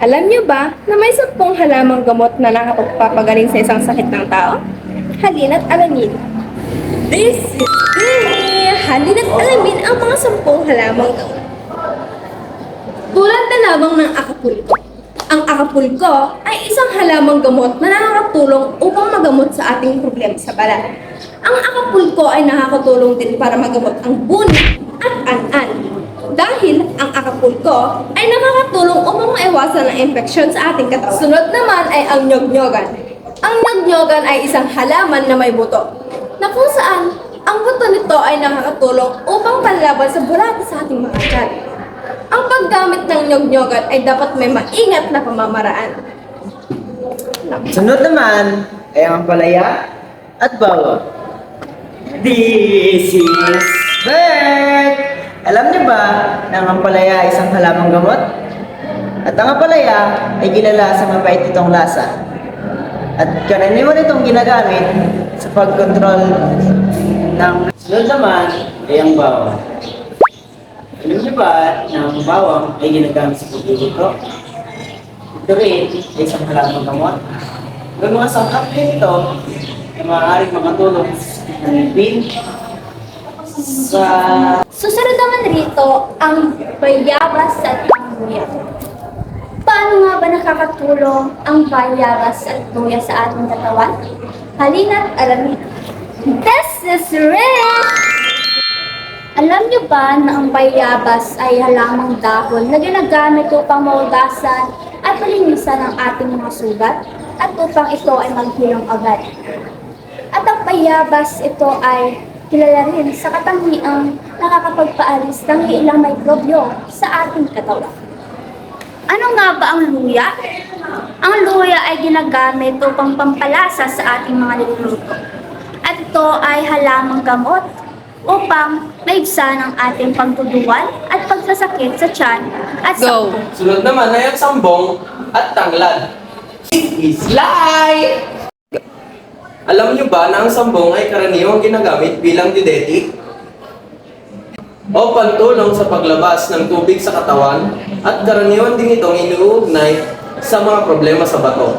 Alam niyo ba na may 10 halamang gamot na nakapagpapagaling sa isang sakit ng tao? Halina't alamin. This is the Halina't alamin ang mga 10 halamang gamot. Tulad na lamang ng akapulko. Ang akapulko ay isang halamang gamot na nakakatulong upang magamot sa ating problema sa balat. Ang akapulko ay nakakatulong din para magamot ang buni at an-an. Dahil ang akapulko ay nakakatulong upang maiwasan ang infeksyon sa ating katawan. Sunod naman ay ang nyog-nyogan. Ang nyog-nyogan ay isang halaman na may buto, na kung saan ang buto nito ay nakakatulong upang panlaban sa bulati sa ating mga tiyan. Ang paggamit ng nyog-nyogan ay dapat may maingat na pamamaraan. Sunod naman ay ang palaya at bawang. This is Bert! Alam niyo ba na ang ampalaya ay isang halamang gamot? At ang ampalaya ay kilala sa mabait itong lasa. At karaniwan itong ginagamit sa pagkontrol ng... Sunod naman ay ang bawang. Alam niyo ba na ang bawang ay ginagamit sa pagluluto? Ito rin ay isang halamang gamot. Ang mga sangkap nito ay maaaring makatulong sa ngipin, sa... Susunod naman rito ang bayabas at ang luya. Paano nga ba nakakatulong ang bayabas at luya sa ating katawan? Halina't alamin. This is rich! Alam niyo ba na ang bayabas ay halamang dahon na ginagamit upang maugasan at palinisan ang ating mga sugat at upang ito ay maghilom agad? At ang bayabas ito ay kilala rin sa katangiang nakakapagpaalis ng ilang mikrobyo sa ating katawan. Ano nga ba ang luya? Ang luya ay ginagamit upang pampalasa sa ating mga niluluto. At ito ay halamang gamot upang maibsan ang ating pagduduwal at pagsasakit sa tiyan at sa ulo. Sunod naman ay ang sambong at tanglad. It is life! Alam niyo ba na ang sambong ay karaniwang ginagamit bilang diuretic o pantulong sa paglabas ng tubig sa katawan at karaniwan din itong iniuugnay sa mga problema sa bato.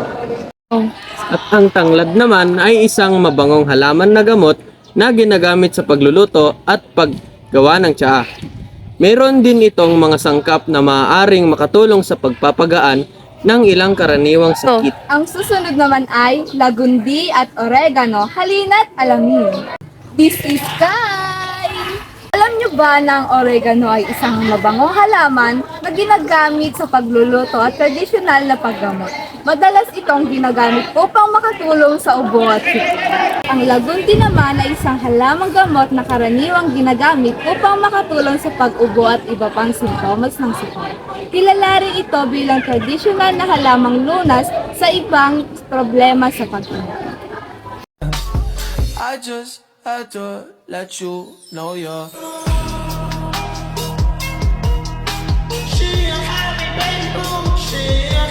At ang tanglad naman ay isang mabangong halaman na gamot na ginagamit sa pagluluto at paggawa ng tsaa. Meron din itong mga sangkap na maaaring makatulong sa pagpapagaan ng ilang karaniwang sakit. Ang susunod naman ay lagundi at oregano. Halina't alamin. This is Kai! Alam niyo ba na ang oregano ay isang mabangong halaman na ginagamit sa pagluluto at tradisyonal na paggamot? Madalas itong ginagamit upang makatulong sa ubo at sipon. Ang lagundi naman ay isang halamang gamot na karaniwang ginagamit upang makatulong sa pag-ubo at iba pang sintomas ng sipon. Kilala rin ito bilang tradisyonal na halamang lunas sa ibang problema sa pag-inom. I just had to let you know you're. She a happy baby, she a